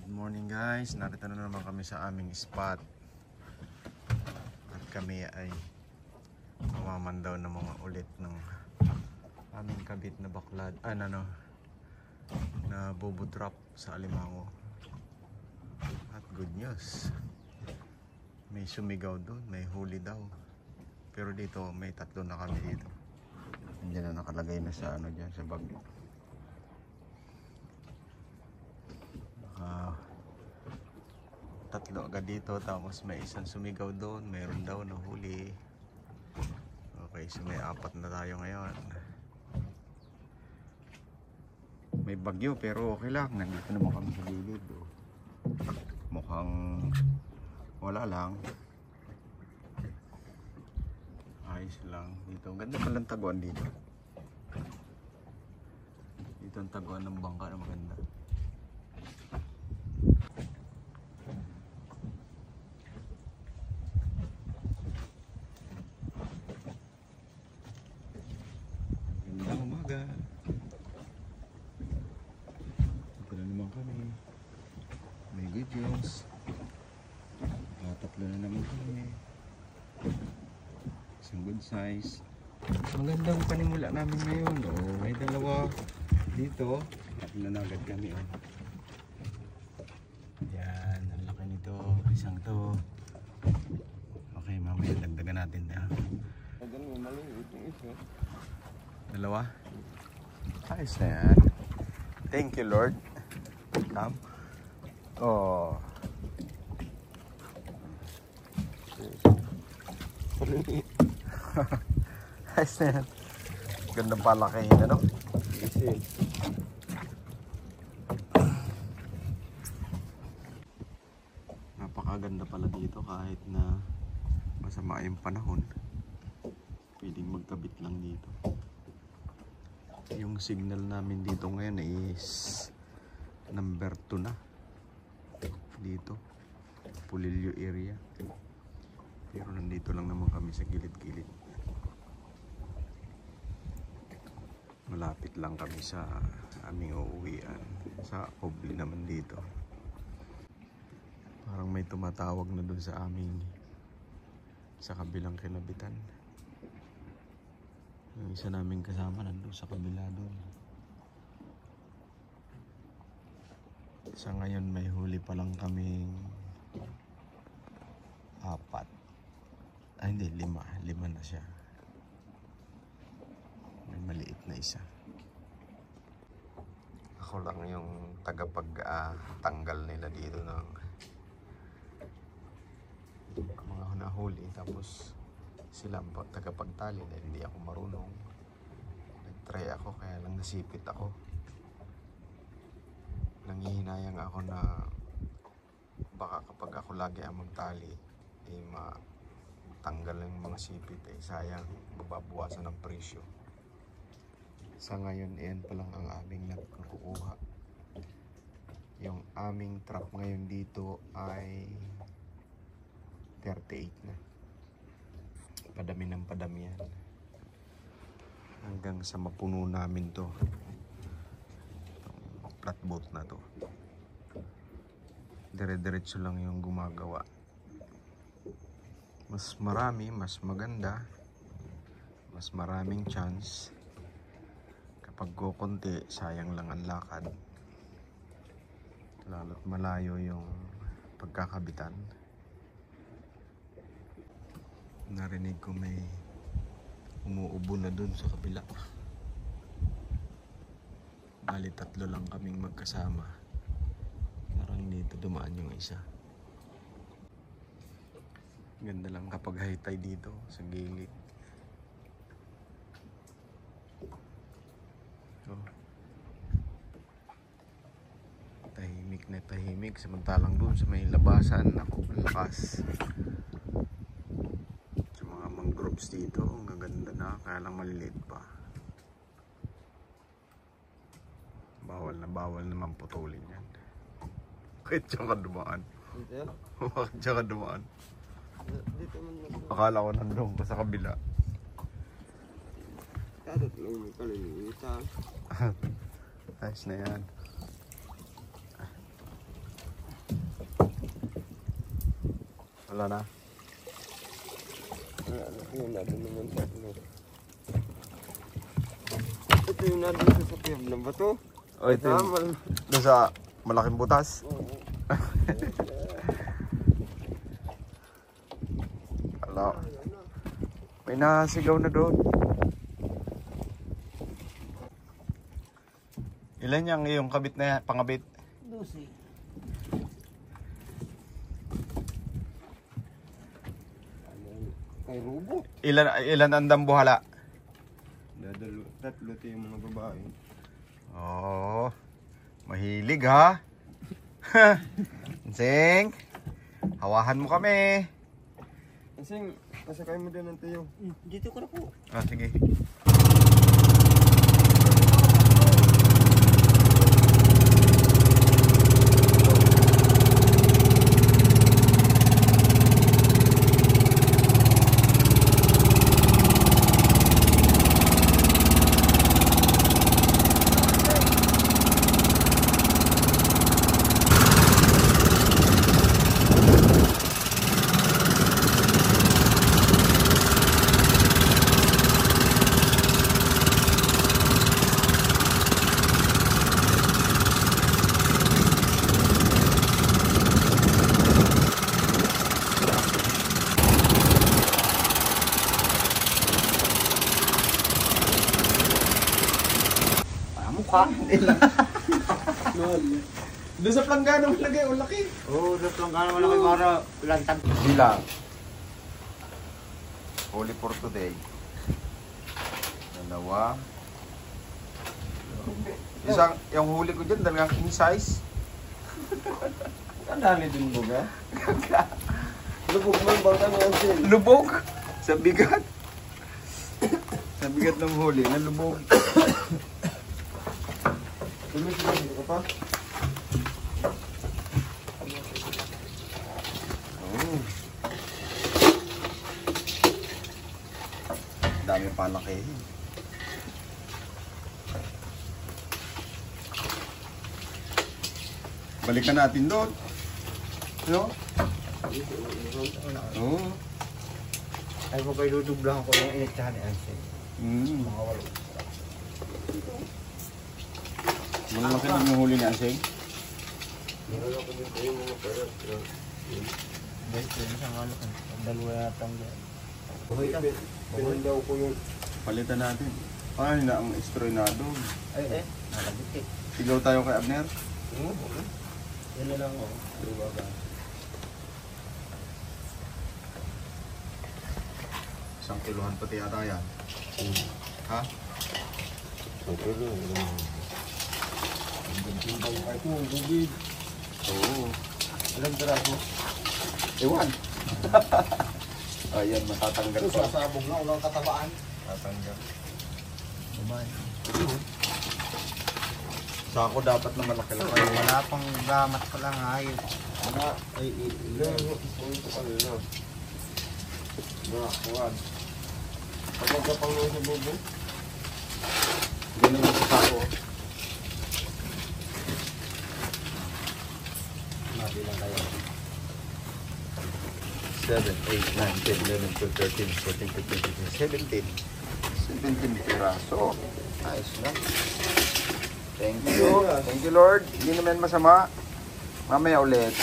Good morning guys, narito na naman kami sa aming spot at kami ay mamamandaw ng mga ulit ng aming kabit na baklad, na bobo drop sa Alimango. At good news, may sumigaw doon, may huli daw, pero dito may tatlo na kami dito. Diyan na nakalagay na sa dyan sa bag. Tatlo agad dito, tapos may isang sumigaw doon, mayroon daw na huli. Okay, so may apat na tayo ngayon. May bagyo pero okay lang, nandito naman kami sa gilid. Mukhang wala lang, ayos lang dito. Ganda palang taguan dito. Dito ang taguan ng bangka na maganda. Gandang umaga. Ito na naman kami. May good news. Tatlo na naman kami. Isang good size. Magandang panimula namin ngayon. May dalawa dito. Tatlo na agad kami. Yan, ang laki nito. Isang to. Okay, mamaya dagdagan natin na. Dalawa? Ayos na yan. Thank you, Lord. Come. Oh. Ayos na yan. Gandang palakihin, ano? Napakaganda pala dito kahit na masama yung panahon. Pwedeng magkabit lang dito. Yung signal namin dito ngayon is number 2 na. Dito. Pulilio area. Pero nandito lang naman kami sa gilid-gilid. Malapit lang kami sa aming uuwian. Sa Pobli naman dito. Parang may tumatawag na dun sa aming sa kabilang kinabitan. Yung isa naming kasama nandun sa kabila dun. Sa ngayon may huli pa lang kaming 4. Ay hindi, 5 na siya. May maliit na isa. Ako lang yung tagapag-tanggal nila dito ng mga nahuli. Tapos sila ang tagapagtali dahil hindi ako marunong. Nag-try ako kaya lang nasipit ako. Nangihinayang ako na baka kapag ako lagi ang magtali matanggal yung mga sipit sayang, mababawasan ng presyo. Sa ngayon yan pa lang ang aming nagkukuha. Yung aming trap ngayon dito ay 38 na. Padami ng padami yan. Hanggang sa mapuno namin to. Itong flatboat na to. Dire-diretso lang yung gumagawa. Mas marami, mas maganda. Mas maraming chance. Kapag kukunti, sayang lang ang lakad. Lalo't malayo yung pagkakabitan. Narinig ko may umuubo na dun sa kabila. Bali 3 lang kaming magkasama. Parang dito dumaan yung isa. Ganda lang kapag high tide dito sa gilid. Tahimik na tahimik. Samantalang dun sa may labasan, ako lakas. Groups dito, ang gaganda na, kaya lang maliliit pa. Bawal naman putulin yan. Bakit siya ka dumaan? Bakit siya ka dumaan? Akala ko nandun pa sa kabila. Ayos na yan. Wala na. Yung nandun naman sa ano. Ito yung nandun sa piyab ng bato. O ito yung doon sa malaking butas. Wala. May nasigaw na doon. Ilan yung iyong kabit na pangabit? 12. Kay Rubo. Ilan ang dambuhala? Tatlo ito yung mga babae. Oh, mahilig ha? Sing, hawahan mo kami. Kasing, pasakay mo din ng tiyo. Dito ko na po. Ah, sige. Mukha. Doon sa planggana mo lagay, ang laki. Oo, doon lang ka naman kay Mara. Lantang. Bilang. Holy for today. Dalawa. Isang, yung huli ko dyan, talagang king size. Ang dami din buga. Lubog mo yung bangka ng Ansel. Lubog. Sa bigat. Sa bigat ng huli, nalubog. Tuloy-tuloy ka pa. Oh. Dami pa lakihin. Balikan natin doon. No? Oo. Ay mo kayo dudublang ko yung initsahan ni Ansel. Mga walo. Malaki din yung huli ni Anseng. Meron ako din kayo mga parang. Dahil ko yung ano kan. Dalawa yata ang dyan. Buhay lang. Pinundaw ko yung Palitan natin. Ay, na ang estrenado. Ay, nalabit eh. Sigaw tayo kay Abner. Yan na lang oh. Diba ba? Isang kiluhan pati yata yan. Ha? okay lang. Ang bangka ko, ang bubid. Oo. Alam ko. Ewan. Ayan, matatanggal Ito, pa. sasabog na. Walang katabaan. Tatanggal. Bye. Sako dapat na malaki-laki. Ay, wala pang gamat pa lang ayos. Mga, ay, ilan. Ito ka nila. Nakakuhan. Kapag kapang mo sa bubo. Ganun ang sako. Mabilang kayo. 7, 8, 9, 10, 11, 12, 13, 14, 15, 16, 17. 17 piraso. Ayos na. Thank you. Thank you, Lord. Hindi naman masama. Mamaya ulit.